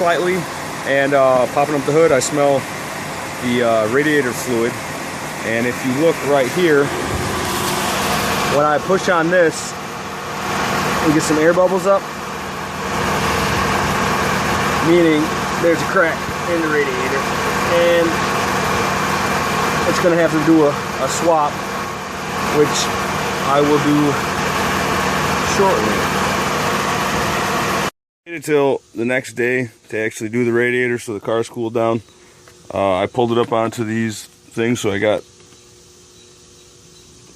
slightly, and popping up the hood, I smell the radiator fluid. And if you look right here, when I push on this, we get some air bubbles up, meaning there's a crack in the radiator, and it's going to have to do a swap, which I will do shortly. Waited till the next day to actually do the radiator so the car's cooled down. I pulled it up onto these things, so I got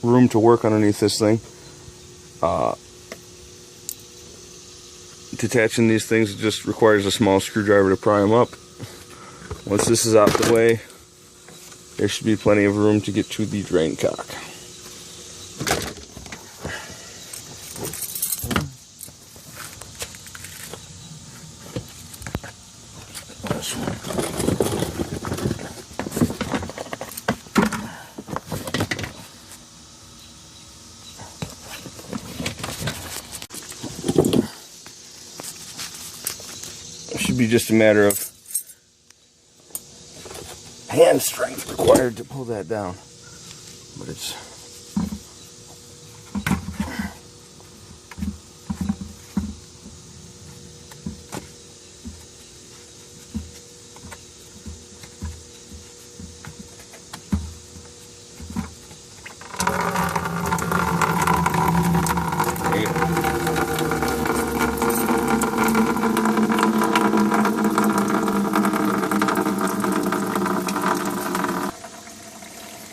room to work underneath this thing. Detaching these things just requires a small screwdriver to pry them up. Once this is out the way, there should be plenty of room to get to the drain cock. It should be just a matter of hand strength required to pull that down, but it's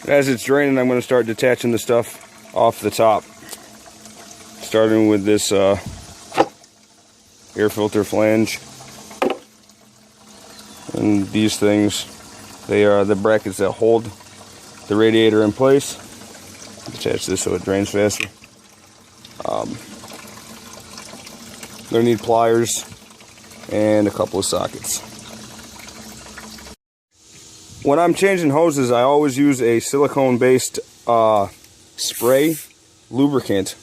as it's draining, I'm going to start detaching the stuff off the top, starting with this air filter flange. And these things, they are the brackets that hold the radiator in place. Detach this so it drains faster. Going to need pliers and a couple of sockets. When I'm changing hoses, I always use a silicone-based spray lubricant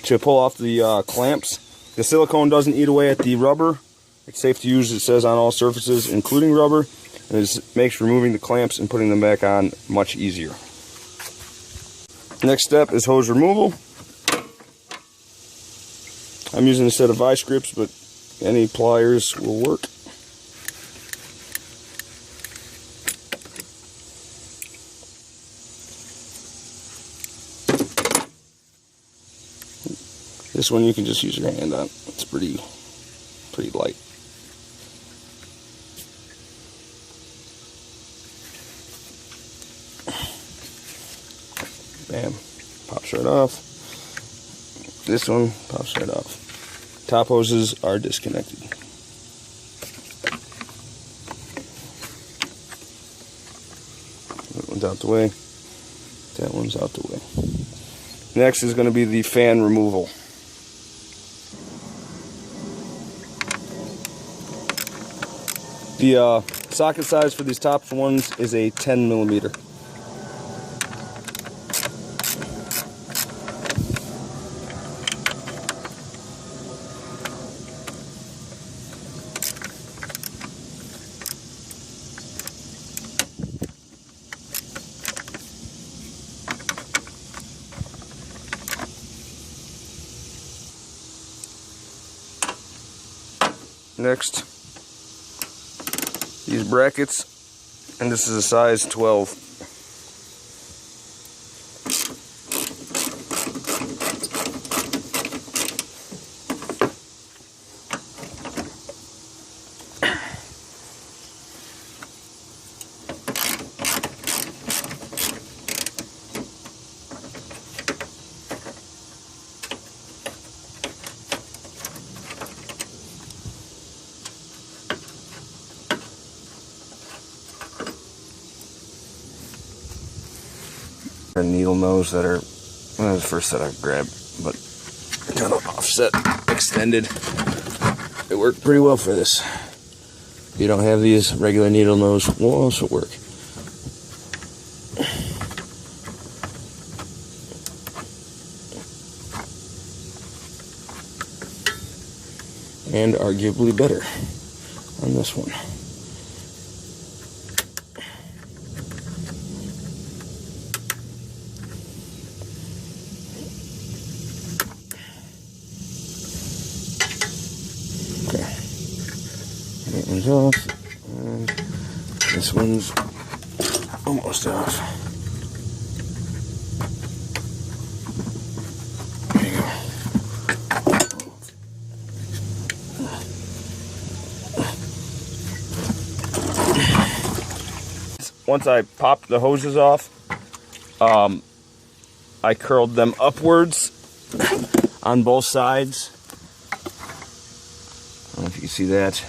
to pull off the clamps. The silicone doesn't eat away at the rubber. It's safe to use, it says, on all surfaces, including rubber, and it makes removing the clamps and putting them back on much easier. Next step is hose removal. I'm using a set of vice grips, but any pliers will work. This one you can just use your hand on. It's pretty light. Bam. Pops right off. This one pops right off. Top hoses are disconnected. That one's out the way. That one's out the way. Next is going to be the fan removal. The socket size for these top ones is a 10 millimeter. Next, these brackets, and this is a size 12. Needle nose that are, well, the first set I grabbed, but kind of offset, extended. It worked pretty well for this. If you don't have these, regular needle nose will also work. and arguably better on this one. Okay, that one's off, and this one's almost off. There you go. Once I popped the hoses off, I curled them upwards on both sides. I don't know if you can see that,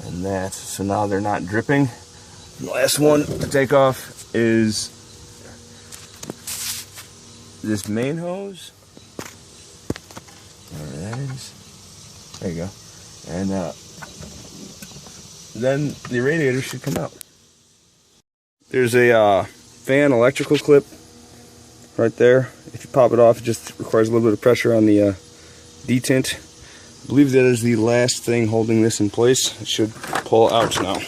and that. So now they're not dripping. The last one to take off is this main hose. Whatever that is. There you go. And then the radiator should come out. There's a fan electrical clip right there. If you pop it off, it just requires a little bit of pressure on the detint. I believe that is the last thing holding this in place. It should pull out now.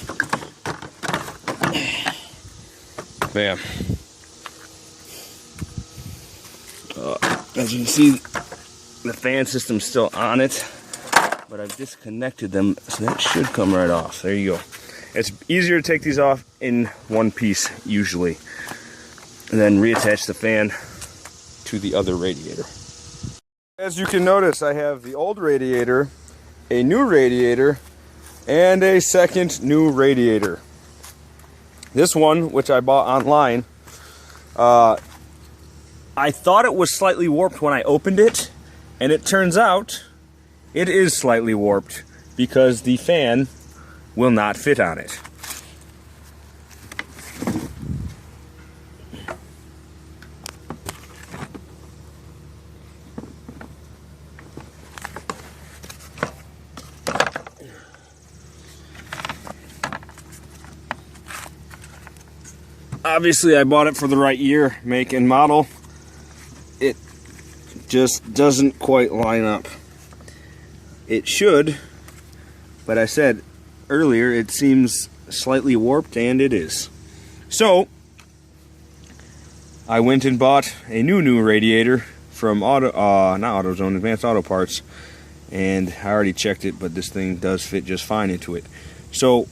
Bam. As you can see, the fan system's still on it, but I've disconnected them, so that should come right off. There you go. It's easier to take these off in one piece usually, and then reattach the fan to the other radiator. As you can notice, I have the old radiator, a new radiator, and a second new radiator. This one, which I bought online, I thought it was slightly warped when I opened it, and it turns out it is slightly warped because the fan will not fit on it. Obviously, I bought it for the right year, make, and model. It just doesn't quite line up. It should, but I said earlier it seems slightly warped, and it is. So I went and bought a new radiator from not AutoZone, Advanced Auto Parts, and I already checked it, but this thing does fit just fine into it. So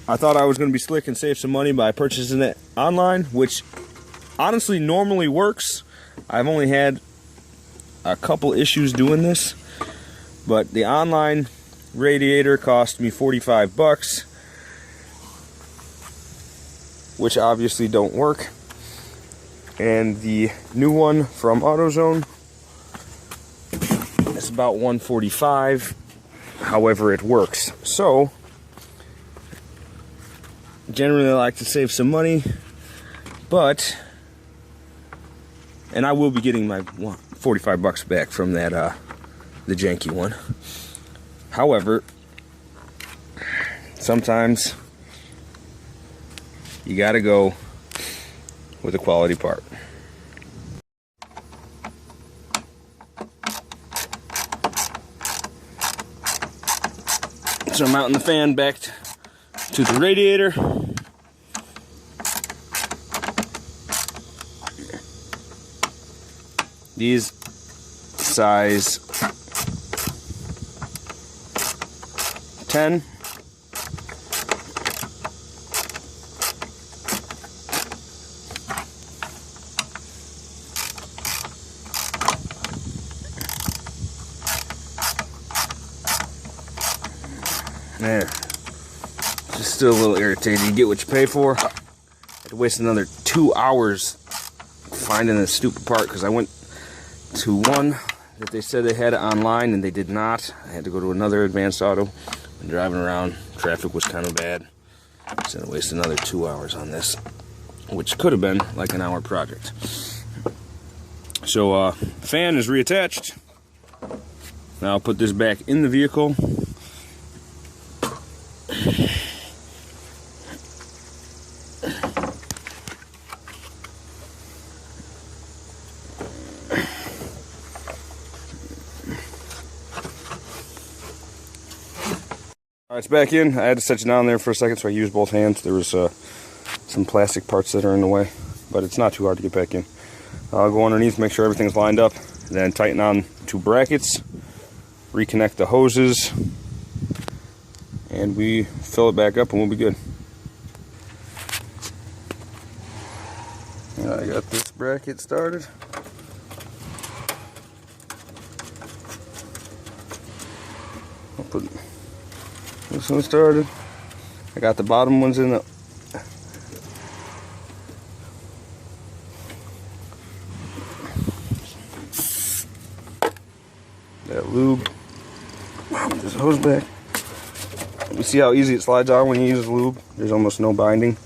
I thought I was going to be slick and save some money by purchasing it online, which honestly normally works. I've only had a couple issues doing this, but the online radiator cost me 45 bucks, which obviously don't work. And the new one from AutoZone is about 145. However, it works. So generally I like to save some money, and I will be getting my 45 bucks back from that the janky one. However, sometimes you gotta go with a quality part. So I'm mounting the fan back to the radiator. These size 10. There. Just still a little irritated. You get what you pay for. I had to waste another 2 hours finding this stupid part because I went to one that they said they had it online and they did not. I had to go to another Advanced Auto. And driving around, traffic was kind of bad. So I wasted another 2 hours on this, which could have been like an hour project. So fan is reattached. Now I'll put this back in the vehicle. Alright, it's back in. I had to set you down there for a second so I used both hands. There was some plastic parts that are in the way, but it's not too hard to get back in. I'll go underneath, make sure everything's lined up, then tighten on 2 brackets, reconnect the hoses, and we fill it back up and we'll be good. I got this bracket started. I'll put this one started. I got the bottom ones in the that lube. Put this hose back. You see how easy it slides on when you use lube? There's almost no binding.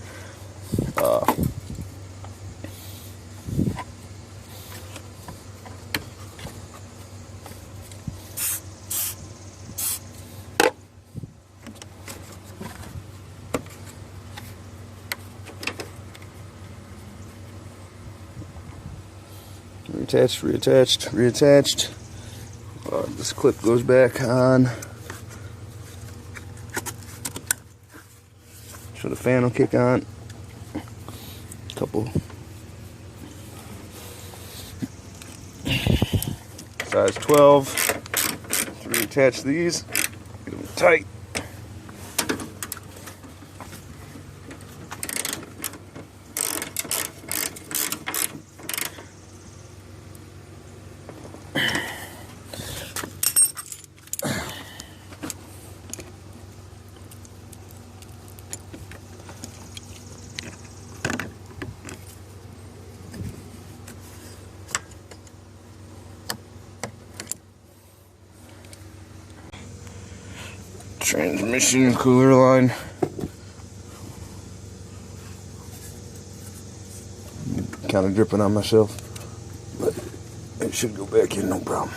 Reattached. This clip goes back on. So the fan will kick on. Couple. Size 12. Let's reattach these. Get them tight. Transmission cooler line. Kind of dripping on myself, but it should go back in, no problem.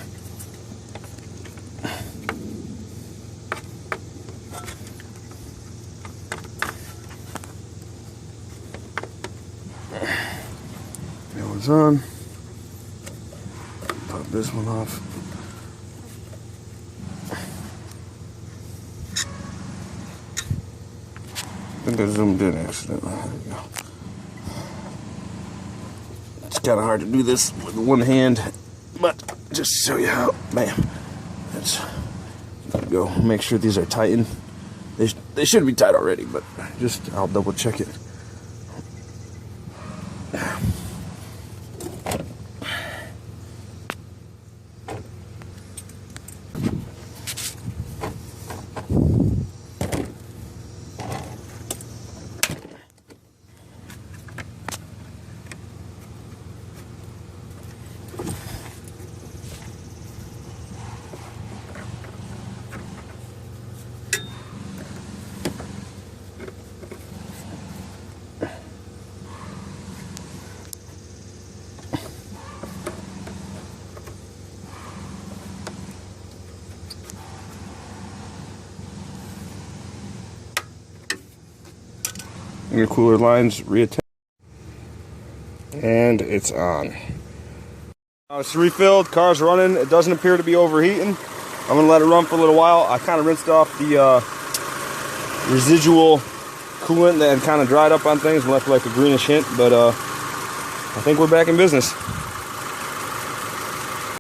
That one's on. Pop this one off. I think I zoomed in accidentally. There we go. It's kind of hard to do this with one hand, but just to show you how, bam. There we go. Make sure these are tightened. They should be tight already, but just I'll double check it. Your cooler lines reattached, and it's on. Now it's refilled, car's running. It doesn't appear to be overheating. I'm gonna let it run for a little while. I kind of rinsed off the residual coolant that had kind of dried up on things and left like a greenish hint, but I think we're back in business.